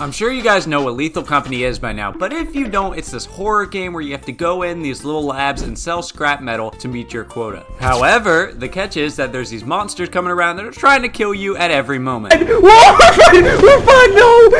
I'm sure you guys know what Lethal Company is by now, but if you don't, it's this horror game where you have to go in these little labs and sell scrap metal to meet your quota. However, the catch is that there's these monsters coming around that are trying to kill you at every moment.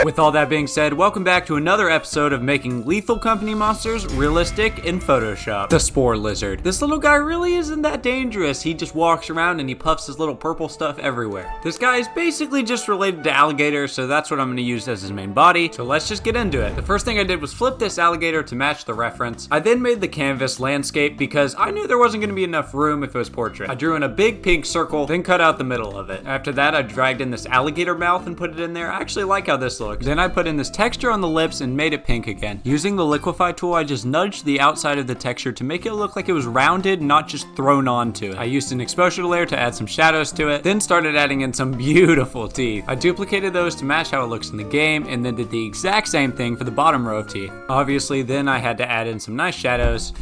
With all that being said, welcome back to another episode of making Lethal Company monsters realistic in Photoshop. The Spore Lizard. This little guy really isn't that dangerous. He just walks around and he puffs his little purple stuff everywhere. This guy is basically just related to alligators, so that's what I'm going to use as his main body. So let's just get into it. The first thing I did was flip this alligator to match the reference. I then made the canvas landscape because I knew there wasn't going to be enough room if it was portrait. I drew in a big pink circle, then cut out the middle of it. After that, I dragged in this alligator mouth and put it in there. I actually like how this looks. Then I put in this texture on the lips and made it pink again. Using the liquify tool, I just nudged the outside of the texture to make it look like it was rounded, not just thrown onto it. I used an exposure layer to add some shadows to it, then started adding in some beautiful teeth. I duplicated those to match how it looks in the game, and then did the exact same thing for the bottom row of teeth. Obviously, then I had to add in some nice shadows.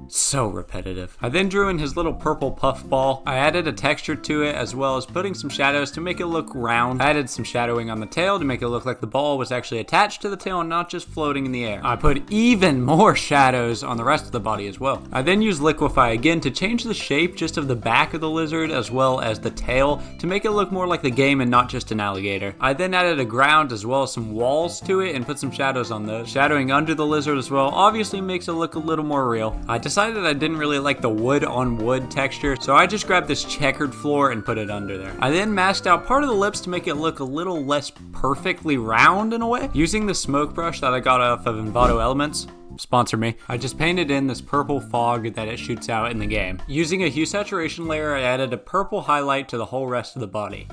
So repetitive. I then drew in his little purple puff ball. I added a texture to it as well as putting some shadows to make it look round. I added some shadowing on the tail to make it look like the ball was actually attached to the tail and not just floating in the air. I put even more shadows on the rest of the body as well. I then used liquify again to change the shape just of the back of the lizard as well as the tail to make it look more like the game and not just an alligator. I then added a ground as well as some walls to it and put some shadows on those. Shadowing under the lizard as well obviously makes it look a little more real. I decided I didn't really like the wood on wood texture, so I just grabbed this checkered floor and put it under there. I then masked out part of the lips to make it look a little less perfectly round in a way. Using the smoke brush that I got off of Envato Elements, sponsor me, I just painted in this purple fog that it shoots out in the game. Using a hue saturation layer, I added a purple highlight to the whole rest of the body.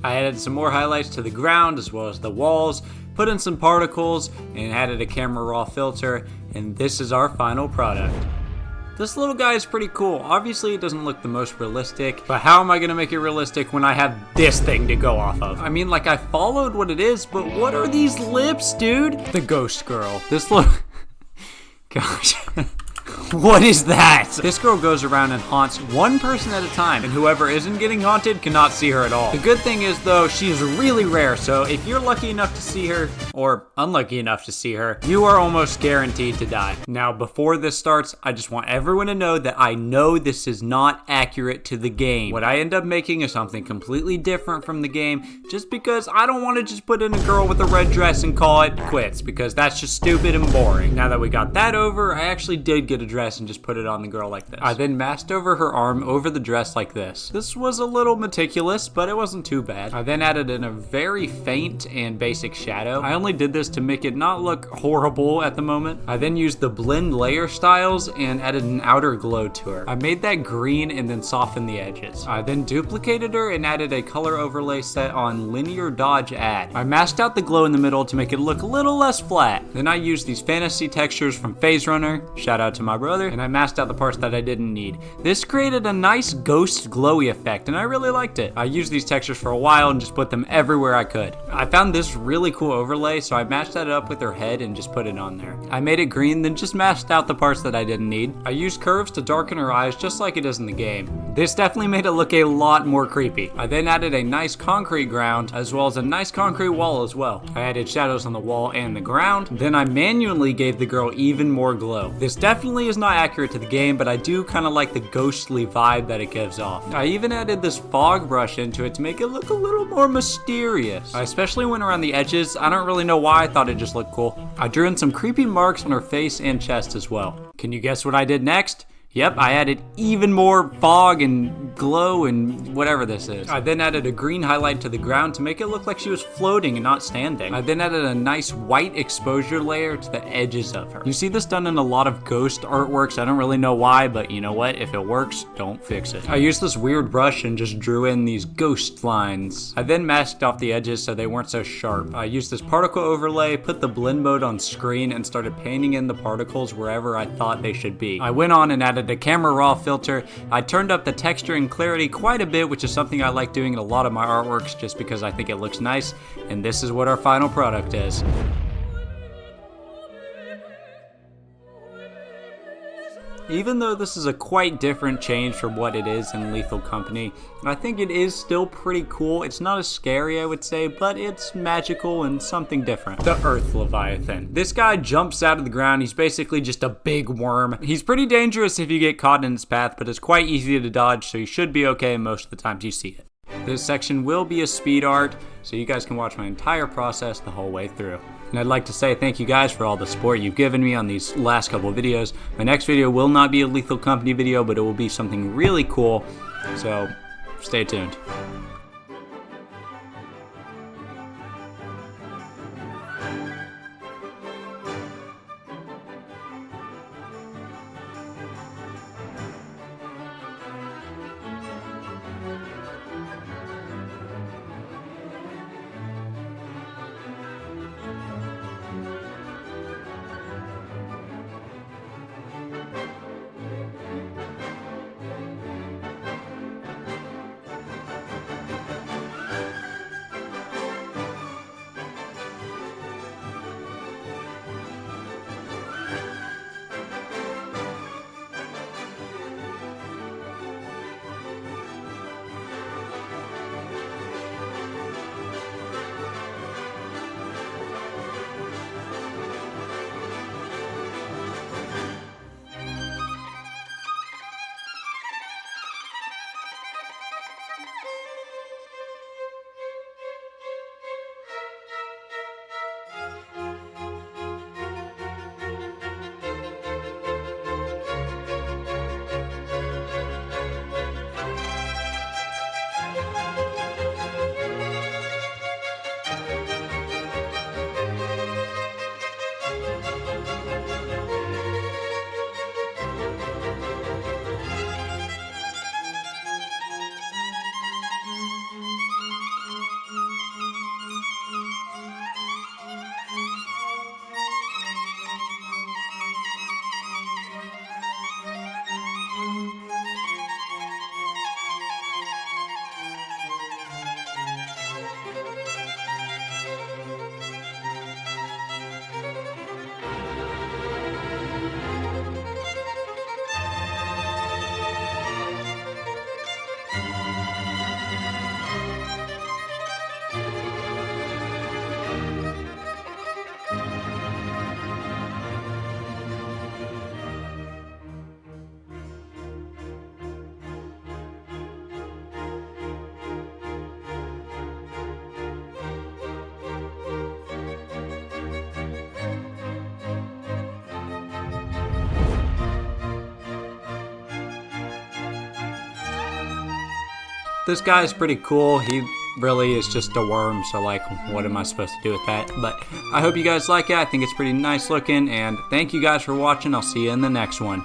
I added some more highlights to the ground as well as the walls, put in some particles, and added a camera raw filter, and this is our final product. This little guy is pretty cool. Obviously, it doesn't look the most realistic, but how am I gonna make it realistic when I have this thing to go off of? I mean, like, I followed what it is, but what are these lips, dude? The ghost girl. This little... Gosh. What is that? This girl goes around and haunts one person at a time, and whoever isn't getting haunted cannot see her at all. The good thing is, though, she is really rare, so if you're lucky enough to see her, or unlucky enough to see her, you are almost guaranteed to die. Now, before this starts, I just want everyone to know that I know this is not accurate to the game. What I end up making is something completely different from the game, just because I don't want to just put in a girl with a red dress and call it quits, because that's just stupid and boring. Now that we got that over, I actually did get a dress and just put it on the girl like this. I then masked over her arm over the dress like this. This was a little meticulous, but it wasn't too bad. I then added in a very faint and basic shadow. I only did this to make it not look horrible at the moment. I then used the blend layer styles and added an outer glow to her. I made that green and then softened the edges. I then duplicated her and added a color overlay set on linear dodge add. I masked out the glow in the middle to make it look a little less flat. Then I used these fantasy textures from Phase Runner, shout out to my brother, and I masked out the parts that I didn't need. This created a nice ghost glowy effect, and I really liked it. I used these textures for a while and just put them everywhere I could. I found this really cool overlay, so I matched that up with her head and just put it on there. I made it green, then just masked out the parts that I didn't need. I used curves to darken her eyes just like it is in the game. This definitely made it look a lot more creepy. I then added a nice concrete ground, as well as a nice concrete wall as well. I added shadows on the wall and the ground, then I manually gave the girl even more glow. This definitely is not accurate to the game, but I do kind of like the ghostly vibe that it gives off. I even added this fog brush into it to make it look a little more mysterious. I especially went around the edges. I don't really know why, I thought it just looked cool. I drew in some creepy marks on her face and chest as well. Can you guess what I did next? Yep, I added even more fog and glow and whatever this is. I then added a green highlight to the ground to make it look like she was floating and not standing. I then added a nice white exposure layer to the edges of her. You see this done in a lot of ghost artworks. I don't really know why, but you know what? If it works, don't fix it. I used this weird brush and just drew in these ghost lines. I then masked off the edges so they weren't so sharp. I used this particle overlay, put the blend mode on screen, and started painting in the particles wherever I thought they should be. I went on and added a camera raw filter. I turned up the texture and clarity quite a bit, which is something I like doing in a lot of my artworks just because I think it looks nice, and this is what our final product is. Even though this is a quite different change from what it is in Lethal Company, I think it is still pretty cool. It's not as scary, I would say, but it's magical and something different. The Earth Leviathan. This guy jumps out of the ground. He's basically just a big worm. He's pretty dangerous if you get caught in his path, but it's quite easy to dodge, so you should be okay most of the times you see it. This section will be a speed art, so you guys can watch my entire process the whole way through. And I'd like to say thank you guys for all the support you've given me on these last couple of videos. My next video will not be a Lethal Company video, but it will be something really cool, so stay tuned. This guy is pretty cool. He really is just a worm, so like, what am I supposed to do with that? But I hope you guys like it. I think it's pretty nice looking, and thank you guys for watching. I'll see you in the next one.